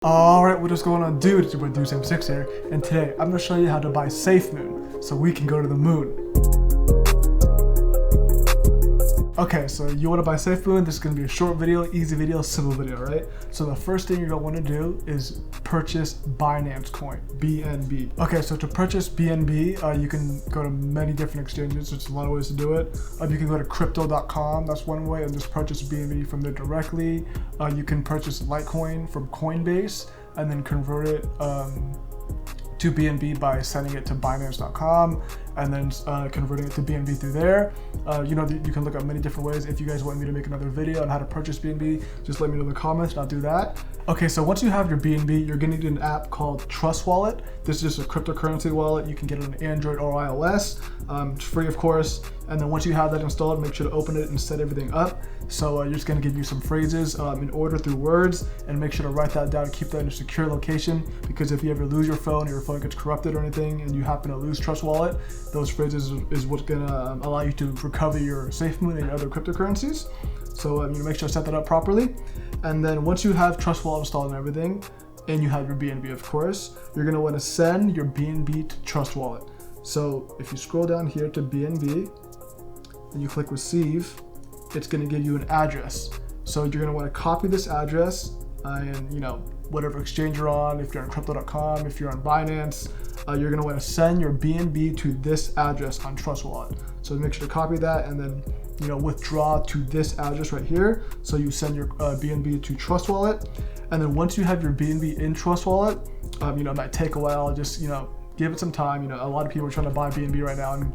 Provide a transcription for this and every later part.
Alright, what is going on, dude? It's your boy Dude76 here, and today I'm going to show you how to buy SafeMoon so we can go to the moon. Okay, so you want to buy SafeMoon. This is going to be a short video, easy video, simple video, right? So the first thing you're going to want to do is purchase Binance Coin, BNB. Okay, so to purchase BNB, you can go to many different exchanges. There's a lot of ways to do it. You can go to crypto.com, that's one way, and just purchase BNB from there directly. You can purchase Litecoin from Coinbase and then convert it to BNB by sending it to Binance.com and then converting it to BNB through there. You can look at many different ways. If you guys want me to make another video on how to purchase BNB, just let me know in the comments and I'll do that. Okay, so once you have your BNB, you're gonna need an app called TrustWallet. This is just a cryptocurrency wallet. You can get it on Android or iOS. It's free, of course. And then once you have that installed, make sure to open it and set everything up. So you're just gonna give you some phrases in order through words, and make sure to write that down, keep that in a secure location, because if you ever lose your phone or your phone gets corrupted or anything and you happen to lose TrustWallet, those phrases is what's gonna allow you to recover your SafeMoon and your other cryptocurrencies. So make sure to set that up properly. And then once you have TrustWallet installed and everything, and you have your BNB, of course, you're gonna wanna send your BNB to TrustWallet. So if you scroll down here to BNB and you click receive, it's gonna give you an address. So you're gonna wanna copy this address and whatever exchange you're on. If you're on crypto.com, if you're on Binance, you're gonna wanna send your BNB to this address on TrustWallet. So make sure to copy that and then withdraw to this address right here. So you send your BNB to TrustWallet, and then once you have your BNB in TrustWallet, it might take a while. Just give it some time. A lot of people are trying to buy BNB right now and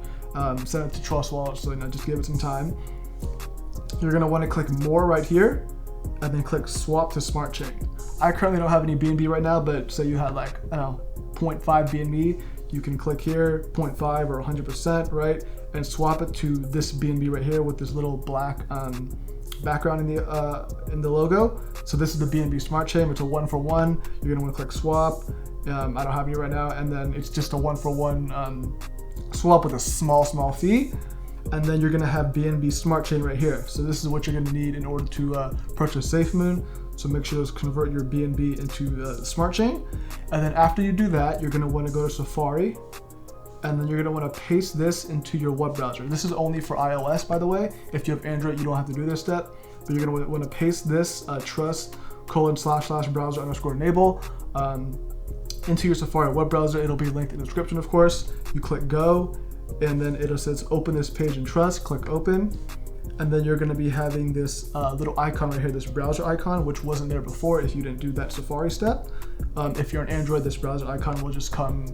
send it to TrustWallet. So just give it some time. You're gonna want to click more right here, and then click swap to Smart Chain. I currently don't have any BNB right now, but say you had 0.5 BNB, you can click here 0.5 or 100%, right, and swap it to this BNB right here with this little black background in the logo. So this is the BNB Smart Chain. It's a 1-for-1. You're gonna want to click swap. I don't have any right now, and then it's just a 1-for-1 swap with a small fee. And then you're gonna have BNB Smart Chain right here. So this is what you're gonna need in order to purchase SafeMoon. So make sure to convert your BNB into the Smart Chain. And then after you do that, you're gonna wanna go to Safari, and then you're gonna wanna paste this into your web browser. This is only for iOS, by the way. If you have Android, you don't have to do this step, but you're gonna wanna paste this trust://browser_enable into your Safari web browser. It'll be linked in the description, of course. You click go, and then it says open this page in Trust. Click open, and then you're going to be having this little icon right here, this browser icon, which wasn't there before if you didn't do that Safari step. If you're on Android, this browser icon will just come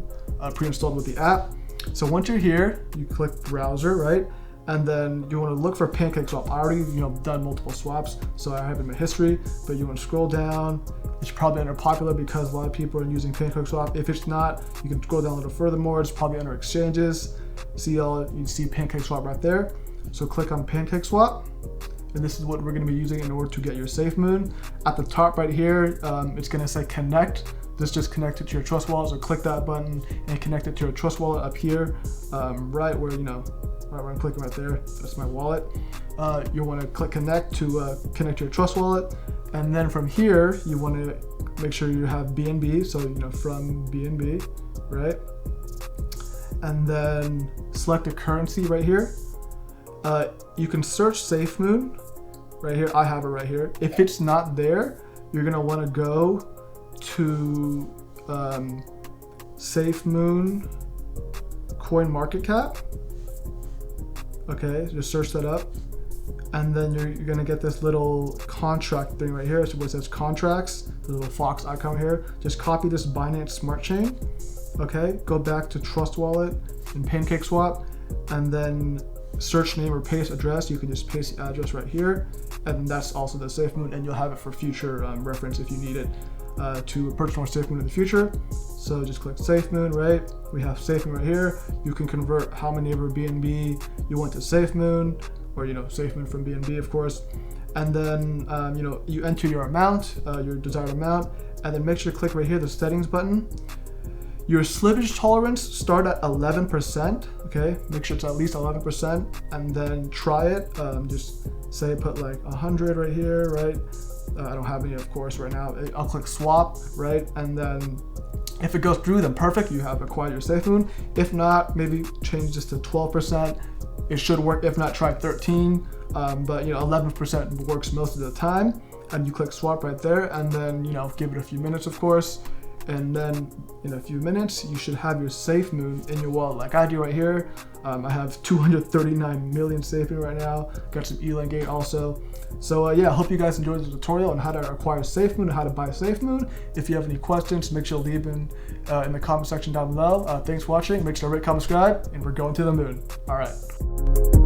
pre-installed with the app. So once you're here, you click browser, right? And then you want to look for PancakeSwap. I already done multiple swaps, so I have it in my history, but you want to scroll down. It's probably under popular because a lot of people are using PancakeSwap. If it's not, you can scroll down a little further more. It's probably under exchanges. You see PancakeSwap right there. So click on PancakeSwap, and this is what we're going to be using in order to get your SafeMoon. At the top right here, it's going to say connect. This just connect it to your TrustWallet. So click that button and connect it to your TrustWallet up here, right where right where I'm clicking right there. That's my wallet. You want to click connect to connect to your TrustWallet, and then from here you want to make sure you have BNB. So from BNB, right? And then select a currency right here. You can search SafeMoon right here. I have it right here. If it's not there, you're gonna want to go to SafeMoon coin market cap. Okay, just search that up, and then you're gonna get this little contract thing right here. So where it says contracts, the little fox icon here. Just copy this Binance Smart Chain. Okay, go back to TrustWallet and PancakeSwap, and then search name or paste address. You can just paste the address right here, and that's also the SafeMoon, and you'll have it for future reference if you need it to purchase more SafeMoon in the future. So just click SafeMoon, right? We have SafeMoon right here. You can convert how many of your BNB you want to SafeMoon, or SafeMoon from BNB, of course. And then you enter your amount, your desired amount, and then make sure to click right here, the settings button. Your slippage tolerance start at 11%, okay? Make sure it's at least 11%, and then try it. Just say put like 100 right here, right? I don't have any, of course, right now. I'll click swap, right? And then if it goes through, then perfect, you have acquired your SafeMoon. If not, maybe change this to 12%. It should work. If not, try 13. But 11% works most of the time. And you click swap right there, and then give it a few minutes, of course. And then in a few minutes, you should have your SafeMoon in your wallet, like I do right here. I have 239 million SafeMoon right now. Got some Elan gain also. So yeah, I hope you guys enjoyed the tutorial on how to acquire SafeMoon and how to buy SafeMoon. If you have any questions, make sure to leave in the comment section down below. Thanks for watching. Make sure to rate, comment, subscribe, and we're going to the moon. All right.